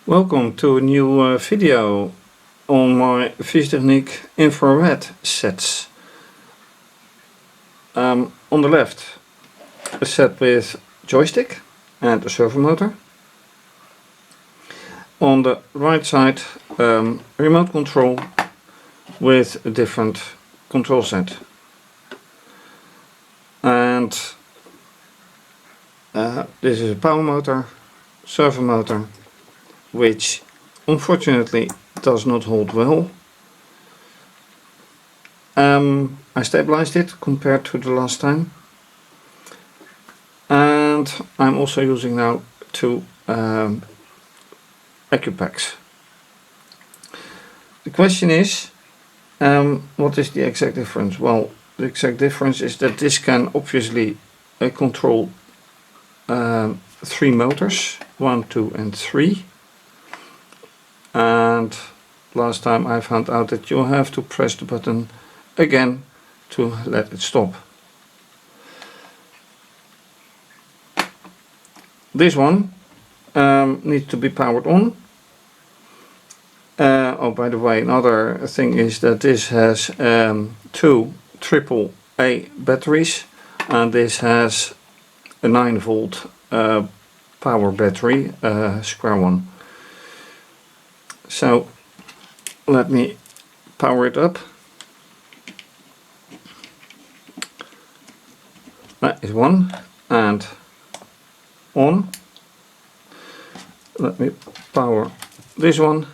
Welcome to a new video on my fischertechnik infrared sets. On the left, a set with joystick and a servo motor. On the right side, remote control with a different control set. And this is a power motor, servo motor, which unfortunately does not hold well. I stabilized it compared to the last time, and I'm also using now two AccuPacks. The question is, what is the exact difference? Well, the exact difference is that this can obviously control 3 motors, 1, 2 and 3. And last time I found out that you have to press the button again to let it stop. This one needs to be powered on. Oh, by the way, another thing is that this has 2 AAA batteries, and this has a 9-volt power battery, square one. So let me power it up. That is one, and on. Let me power this one.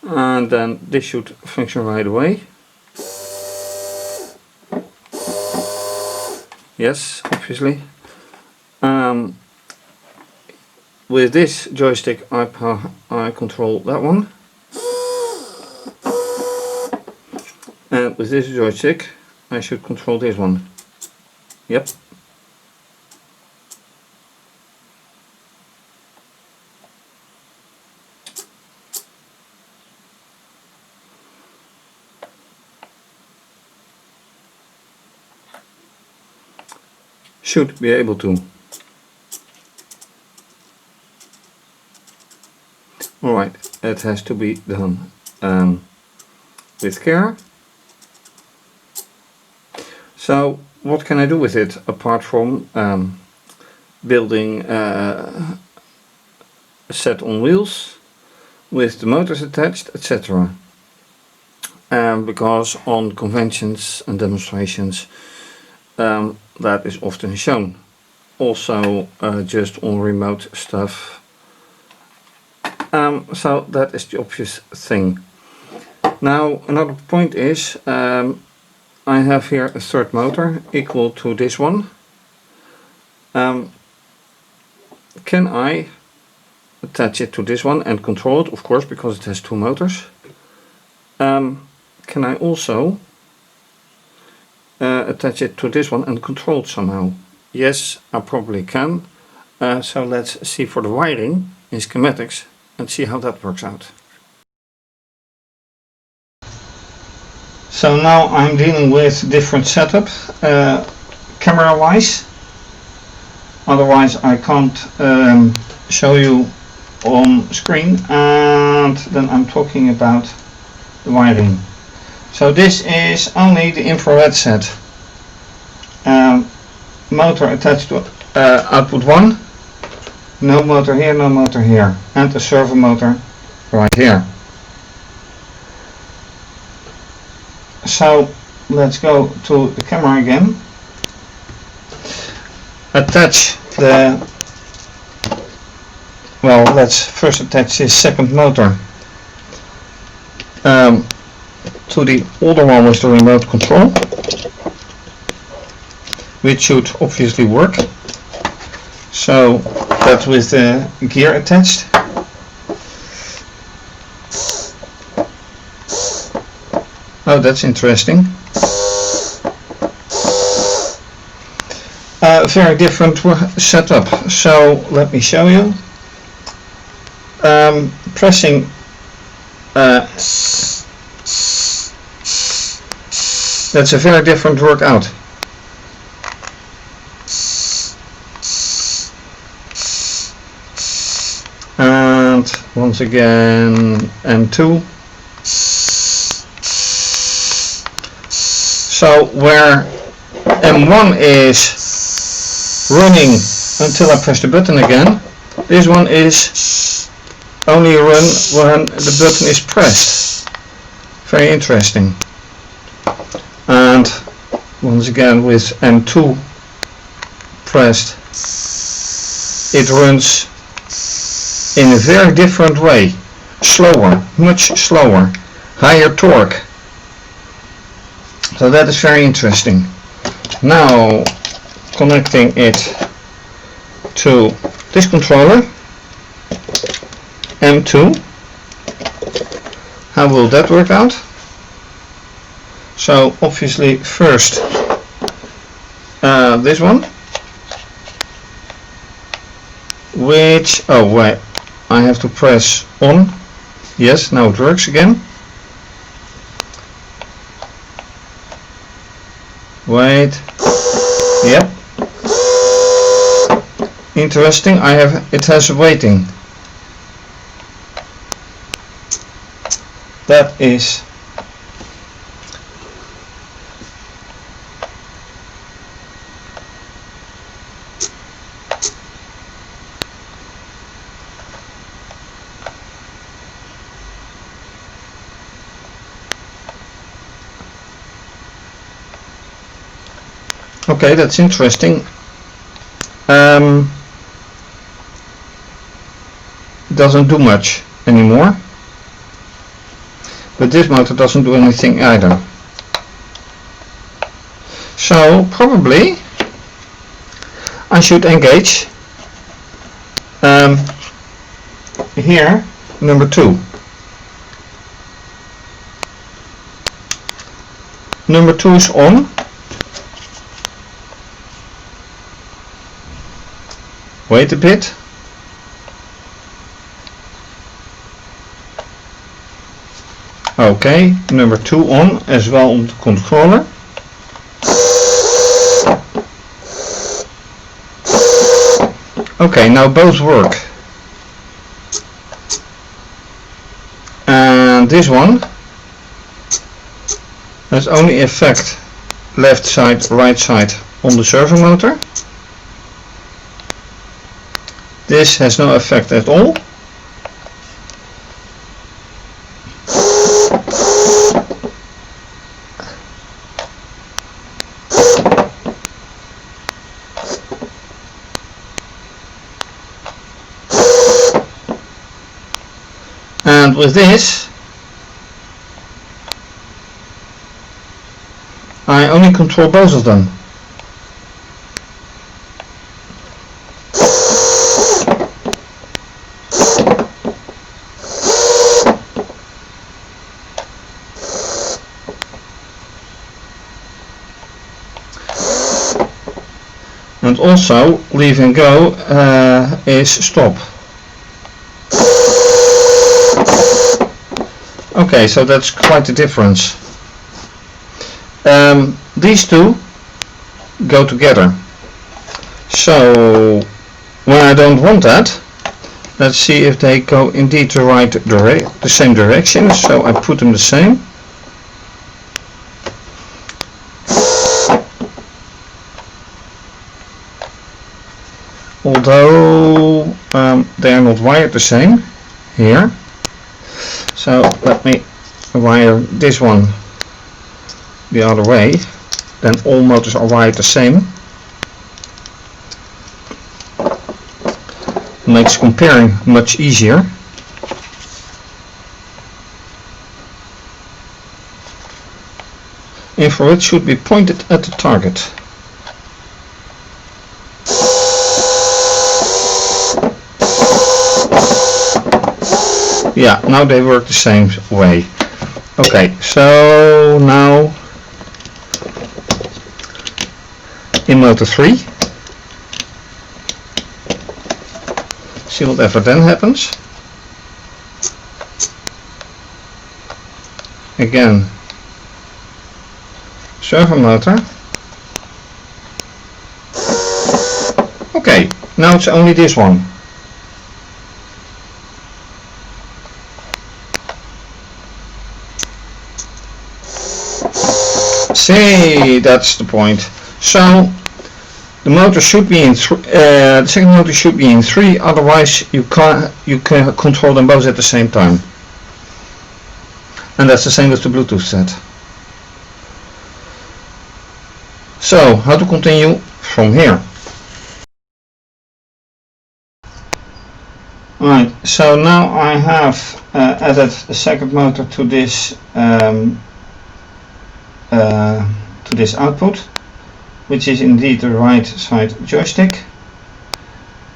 And then this should function right away. Yes, obviously. With this joystick I control that one, and with this joystick I should control this one. Yep. Should be able to. Alright, it has to be done with care. So what can I do with it apart from building a set on wheels with the motors attached, etc. Because on conventions and demonstrations that is often shown. Also just on remote stuff. So that is the obvious thing. Now another point is, I have here a third motor equal to this one. Can I attach it to this one and control it? Of course, because it has 2 motors. Can I also attach it to this one and control it somehow? Yes, I probably can. So let's see for the wiring in schematics and see how that works out. So now I'm dealing with different setup camera wise, otherwise I can't show you on screen, and then I'm talking about the wiring. So this is only the infrared set. Motor attached to output 1, no motor here, no motor here, and a servo motor right here. So let's go to the camera again. Attach the, well, let's first attach this second motor to the older one with the remote control, which should obviously work. So that's with the gear attached. Oh, that's interesting. Very different setup. So let me show you. Pressing That's a very different workout. And once again M2. So where M1 is running until I press the button again, this one is only run when the button is pressed. Very interesting. And once again with M2 pressed, it runs in a very different way. Slower, much slower, higher torque. So that is very interesting. Now connecting it to this controller, M2. How will that work out? So obviously first this one, which, oh wait, I have to press on. Yes, now it works again. Wait. Yep. Interesting. It has a waiting. That is okay, that's interesting. Doesn't do much anymore, but this motor doesn't do anything either. So probably I should engage here number 2. Number 2 is on. Wait a bit. Okay, number 2 on as well on the controller. Okay, now both work. And this one has only effect left side, right side on the servo motor. This has no effect at all. And with this, I only control both of them. And also leave and go is stop. Okay, so that's quite a difference. These two go together. So when I don't want that, let's see if they go indeed the same direction. So I put them the same. Although they are not wired the same here. So let me wire this one the other way, then all motors are wired the same. Makes comparing much easier. InfraRed should be pointed at the target. Yeah, now they work the same way. Okay, so now in motor 3, see whatever then happens. Again, servo motor. Okay, now it's only this one. See, that's the point. So the motor should be in the second motor should be in 3, otherwise you can control them both at the same time. And that's the same with the Bluetooth set. So how to continue from here? Right, so now I have added the second motor to this output, which is indeed the right side joystick.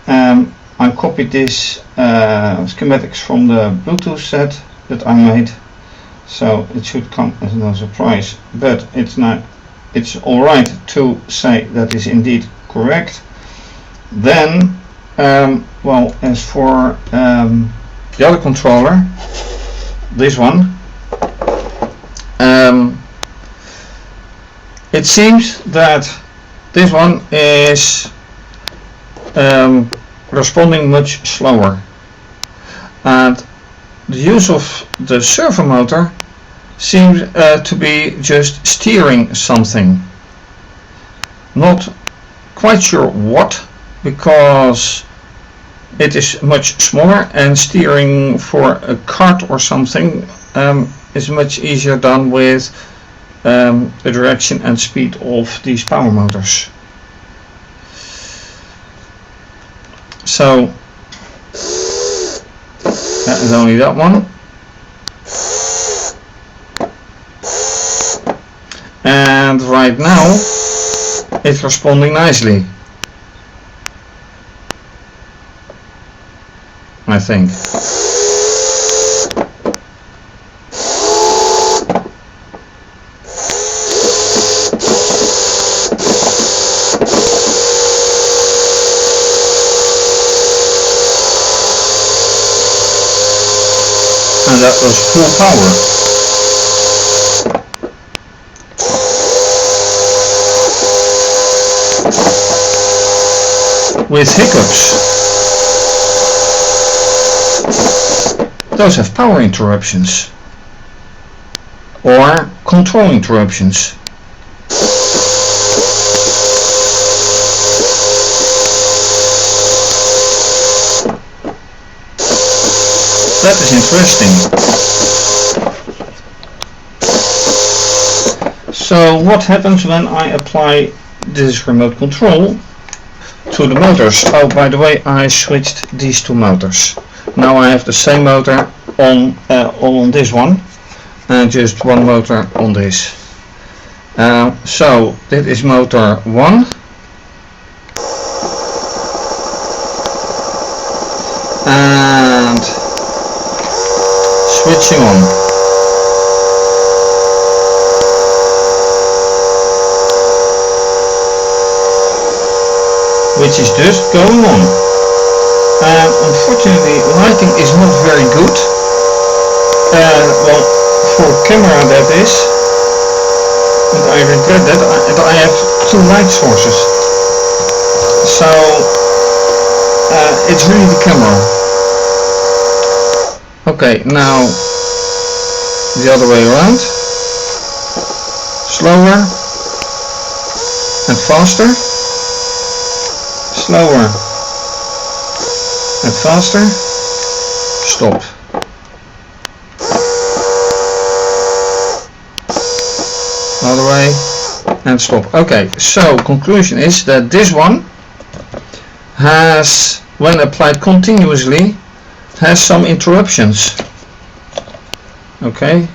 I copied this schematics from the Bluetooth set that I made, so it should come as no surprise, but it's alright to say that is indeed correct. Then well, as for the other controller, this one, it seems that this one is responding much slower, and the use of the servo motor seems to be just steering something. Not quite sure what, because it is much smaller, and steering for a cart or something is much easier done with the direction and speed of these power motors. So that is only that one, and right now it's responding nicely, I think. And that was full power. With hiccups. Those have power interruptions or control interruptions. That is interesting. So what happens when I apply this remote control to the motors? Oh, by the way, I switched these two motors. Now I have the same motor on this one and just one motor on this. So this is motor 1. And switching on. Which is just going on. Unfortunately, lighting is not very good. Well, for camera that is, and I regret that. I have two light sources, so it's really the camera. Okay, now the other way around. Slower and faster. Slower and faster. Stop. Other way and stop. Okay, so conclusion is that this one has, when applied continuously, has some interruptions. Okay.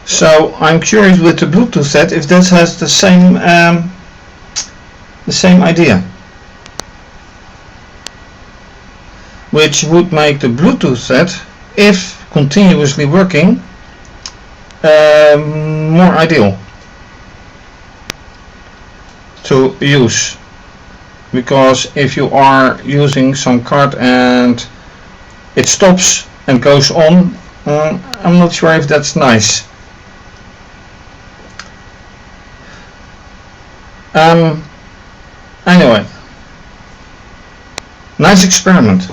So I'm curious with the Bluetooth set if this has the same idea, which would make the Bluetooth set, if continuously working, more ideal to use, because if you are using some card and it stops and goes on. I'm not sure if that's nice. Anyway, nice experiment.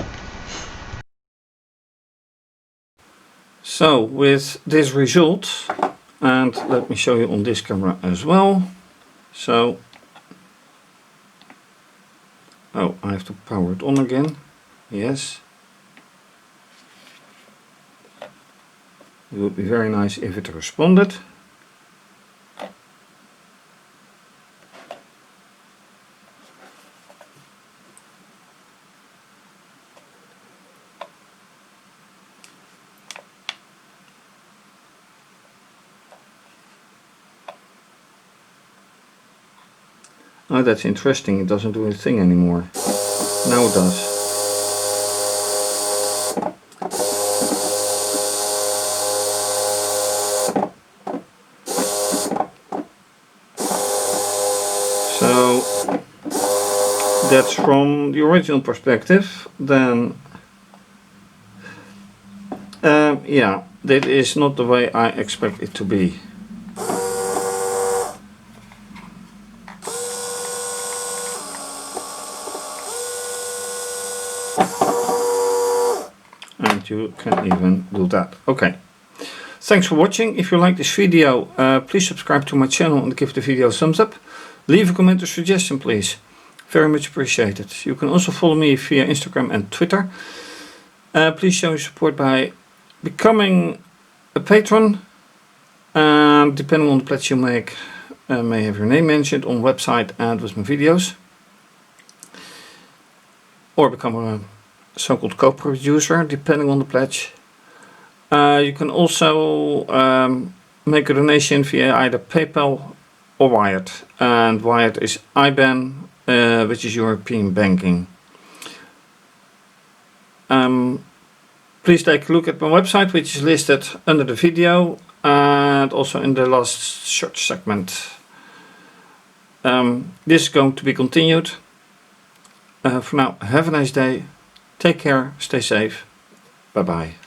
So with this result, and let me show you on this camera as well. So, oh, I have to power it on again. Yes. It would be very nice if it responded. Oh, that's interesting. It doesn't do a thing anymore. Now it does. So that's from the original perspective. Then yeah, that is not the way I expect it to be. And you can even do that. Okay. Thanks for watching. If you like this video, please subscribe to my channel and give the video a thumbs up. Leave a comment or suggestion, please. Very much appreciated. You can also follow me via Instagram and Twitter. Please show your support by becoming a patron. Depending on the pledge you make, may have your name mentioned on the website and with my videos. Or become a so-called co-producer, depending on the pledge. You can also make a donation via either PayPal or Wired. And Wired is IBAN, which is European banking. Please take a look at my website, which is listed under the video and also in the last search segment. This is going to be continued. For now, have a nice day. Take care, stay safe. Bye bye.